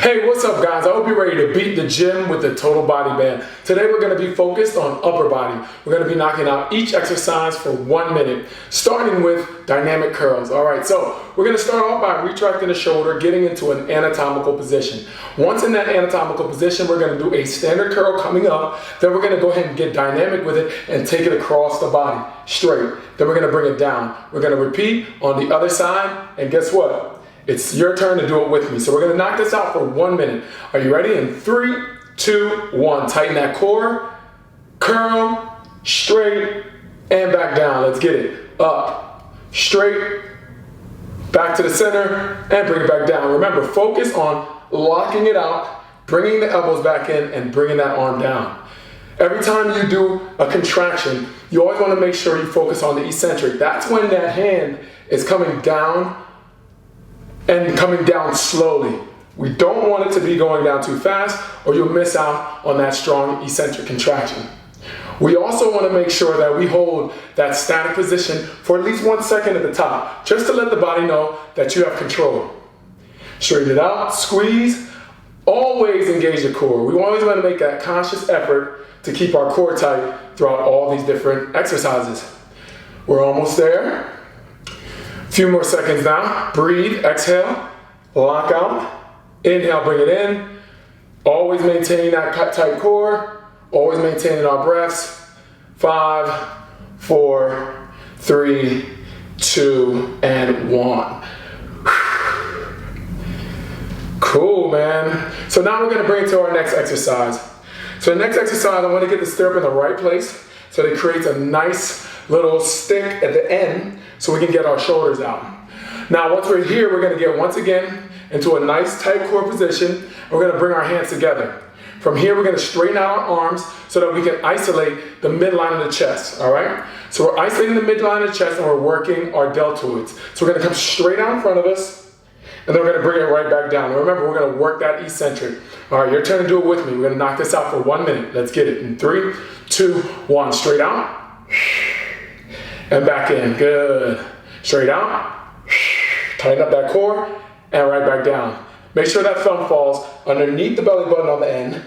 Hey, what's up guys? I hope you're ready to beat the gym with the total body band. Today we're going to be focused on upper body. We're going to be knocking out each exercise for 1 minute, starting with dynamic curls. Alright, so we're going to start off by retracting the shoulder, getting into an anatomical position. Once in that anatomical position, we're going to do a standard curl coming up. Then we're going to go ahead and get dynamic with it and take it across the body, straight. Then we're going to bring it down. We're going to repeat on the other side, and guess what? It's your turn to do it with me. So we're going to knock this out for 1 minute. Are you ready? In 3, 2, 1. Tighten that core, curl, straight, and back down. Let's get it. Up, straight, back to the center, and bring it back down. Remember, focus on locking it out, bringing the elbows back in, and bringing that arm down. Every time you do a contraction, you always want to make sure you focus on the eccentric. That's when that hand is coming down and coming down slowly. We don't want it to be going down too fast or you'll miss out on that strong eccentric contraction. We also want to make sure that we hold that static position for at least 1 second at the top, just to let the body know that you have control. Straighten it out, squeeze, always engage the core. We always want to make that conscious effort to keep our core tight throughout all these different exercises. We're almost there. Few more seconds now. Breathe, exhale, lock out, inhale, bring it in. Always maintaining that tight core, always maintaining our breaths. 5, 4, 3, 2, and 1. Cool, man. So now we're gonna bring it to our next exercise. So the next exercise, I wanna get the stirrup in the right place so that it creates a nice little stick at the end so we can get our shoulders out. Now once we're here, we're gonna get once again into a nice tight core position. And we're gonna bring our hands together. From here, we're gonna straighten out our arms so that we can isolate the midline of the chest, all right? So we're isolating the midline of the chest and we're working our deltoids. So we're gonna come straight out in front of us and then we're gonna bring it right back down. And remember, we're gonna work that eccentric. All right, your turn to do it with me. We're gonna knock this out for 1 minute. Let's get it in 3, 2, 1. Straight out. And back in, good. Straight out, tighten up that core, and right back down. Make sure that thumb falls underneath the belly button on the end,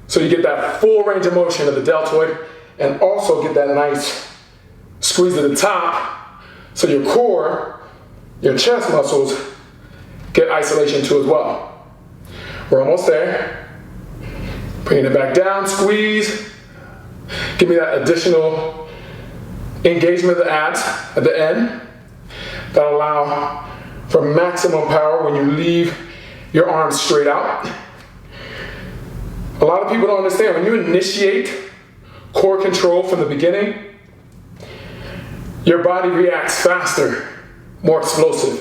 so you get that full range of motion of the deltoid, and also get that nice squeeze at the top, so your core, your chest muscles, get isolation too as well. We're almost there. Bringing it back down, squeeze. Give me that additional engagement of the abs at the end that allow for maximum power when you leave your arms straight out. A lot of people don't understand, when you initiate core control from the beginning, your body reacts faster, more explosive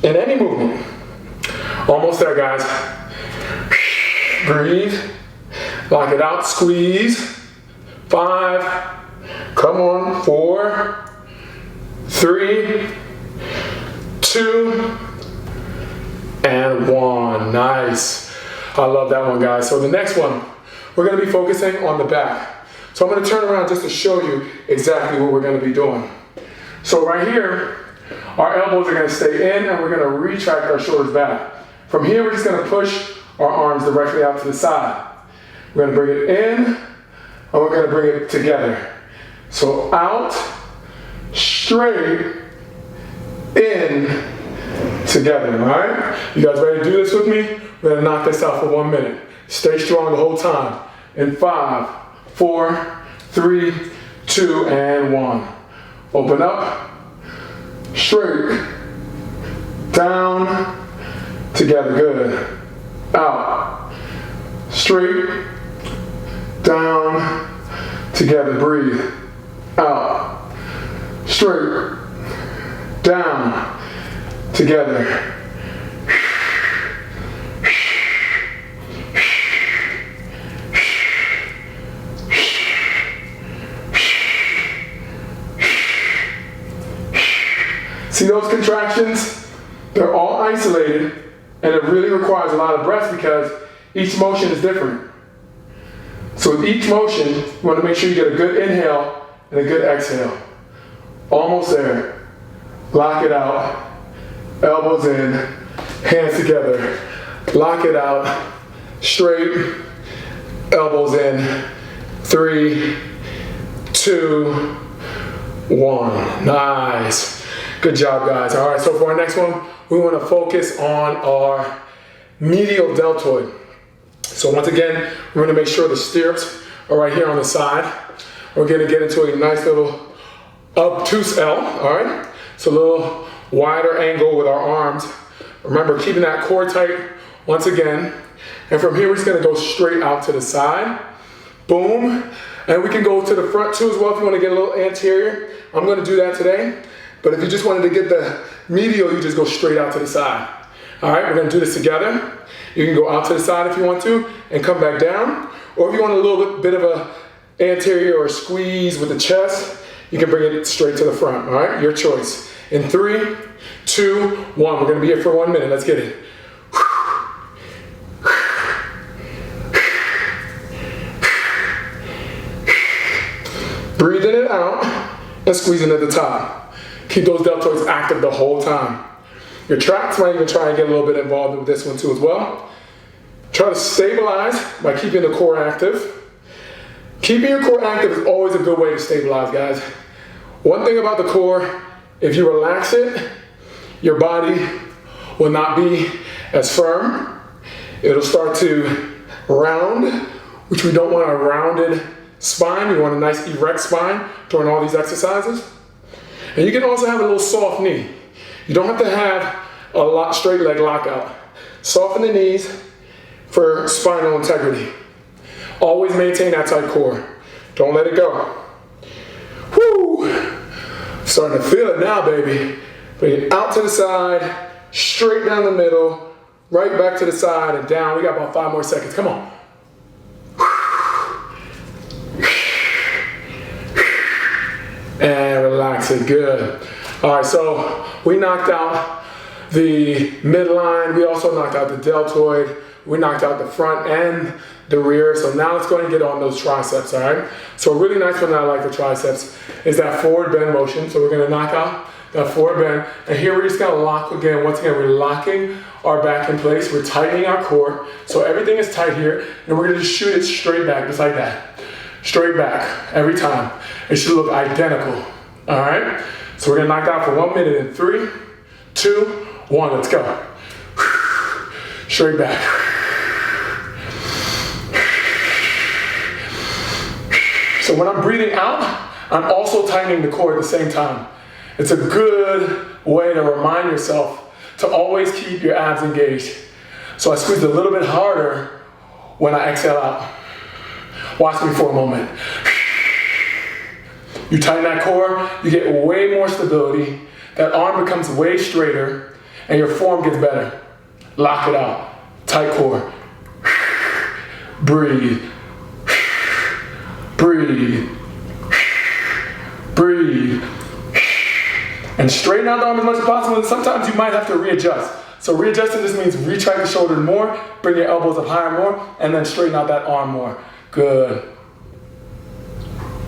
in any movement. Almost there, guys. Breathe, lock it out, squeeze. 5, come on, 4, 3, 2, and 1. Nice. I love that one, guys. So the next one, we're going to be focusing on the back. So I'm going to turn around just to show you exactly what we're going to be doing. So right here, our elbows are going to stay in and we're going to retract our shoulders back. From here, we're just going to push our arms directly out to the side. We're going to bring it in and we're going to bring it together. So out, straight, in, together, all right? You guys ready to do this with me? We're gonna knock this out for 1 minute. Stay strong the whole time. In 5, 4, 3, 2, and 1. Open up, straight, down, together, good. Out, straight, down, together, breathe. Out, straight, down, together. See those contractions? They're all isolated and it really requires a lot of breath because each motion is different. So with each motion, you want to make sure you get a good inhale and a good exhale. Almost there. Lock it out. Elbows in, hands together. Lock it out. Straight. Elbows in. 3, 2, 1. Nice. Good job, guys. All right, so for our next one, we want to focus on our medial deltoid. So once again, we're going to make sure the stirrups are right here on the side. We're going to get into a nice little obtuse L, all right? So a little wider angle with our arms. Remember, keeping that core tight once again. And from here, we're just going to go straight out to the side. Boom. And we can go to the front too as well if you want to get a little anterior. I'm going to do that today. But if you just wanted to get the medial, you just go straight out to the side. All right, we're going to do this together. You can go out to the side if you want to and come back down. Or if you want a little bit of a anterior or squeeze with the chest, you can bring it straight to the front. All right, your choice. In 3, 2, 1. We're going to be here for 1 minute. Let's get it. Breathing it out and squeezing at the top. Keep those deltoids active the whole time. Your traps might even try and get a little bit involved with this one too as well. Try to stabilize by keeping the core active. Keeping your core active is always a good way to stabilize, guys. One thing about the core, if you relax it, your body will not be as firm. It'll start to round, which we don't want a rounded spine. We want a nice erect spine during all these exercises. And you can also have a little soft knee. You don't have to have a straight leg lockout. Soften the knees for spinal integrity. Always maintain that tight core. Don't let it go. Woo! Starting to feel it now, baby. Bring it out to the side, straight down the middle, right back to the side and down. We got about 5 more seconds. Come on. And relax it, good. All right, so we knocked out the midline. We also knocked out the deltoid. We knocked out the front and the rear. So now let's go ahead and get on those triceps, all right? So a really nice one that I like for triceps is that forward bend motion. So we're gonna knock out that forward bend. And here we're just gonna lock again. Once again, we're locking our back in place. We're tightening our core. So everything is tight here. And we're gonna just shoot it straight back, just like that. Straight back, every time. It should look identical, all right? So we're gonna knock out for 1 minute in 3, 2, 1, let's go. Straight back. So when I'm breathing out, I'm also tightening the core at the same time. It's a good way to remind yourself to always keep your abs engaged. So I squeeze a little bit harder when I exhale out. Watch me for a moment. You tighten that core, you get way more stability, that arm becomes way straighter, and your form gets better. Lock it out. Tight core. Breathe. Breathe. Breathe. And straighten out the arm as much as possible, and sometimes you might have to readjust. So readjusting this means retract the shoulder more, bring your elbows up higher more, and then straighten out that arm more. Good.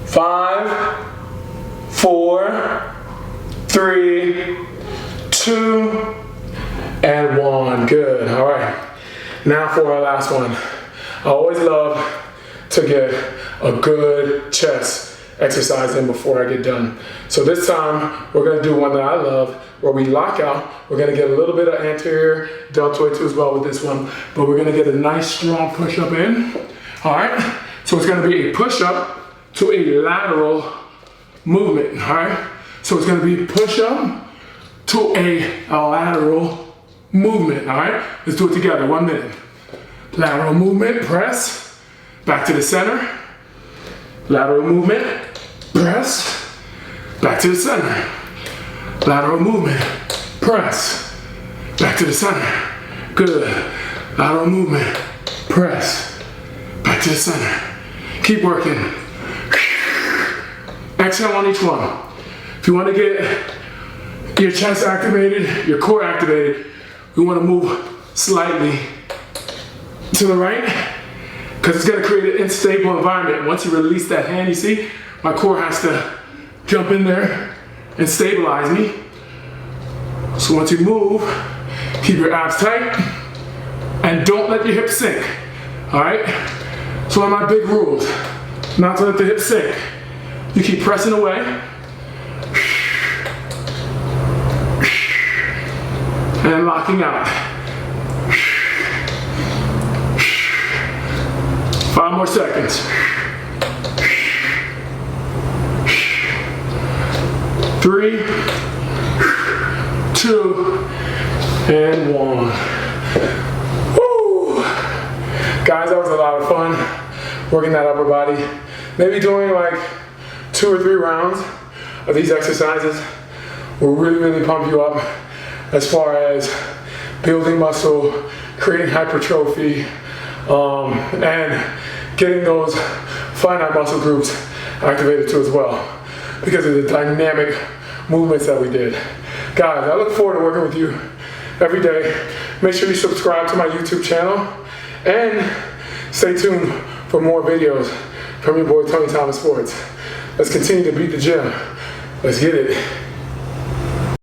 5, 4, 3, 2, and 1. Good. All right. Now for our last one. I always love to get a good chest exercise in before I get done. So this time we're going to do one that I love where we lock out. We're going to get a little bit of anterior deltoid too as well with this one, but we're going to get a nice strong push up in. All right. So it's going to be a push up to a lateral movement. All right. So it's going to be push up to a lateral movement. All right. Let's do it together. 1 minute. Lateral movement, press, back to the center. Lateral movement, press, back to the center. Lateral movement, press, back to the center. Good. Lateral movement, press, back to the center. Keep working. Exhale on each one. If you want to get your chest activated, your core activated, we want to move slightly to the right, because it's going to create an unstable environment. Once you release that hand, you see, my core has to jump in there and stabilize me. So once you move, keep your abs tight, and and don't let your hips sink. All right? So one of my big rules, not to let the hips sink. You keep pressing away. And locking out. 5 more seconds. 3, 2, and 1. Woo! Guys, that was a lot of fun working that upper body. Maybe doing like 2 or 3 rounds of these exercises will really pump you up as far as building muscle, creating hypertrophy, and getting those finite muscle groups activated too as well because of the dynamic movements that we did. Guys, I look forward to working with you every day. Make sure you subscribe to my YouTube channel and stay tuned for more videos from your boy Tony Thomas Sports. Let's continue to beat the gym. Let's get it.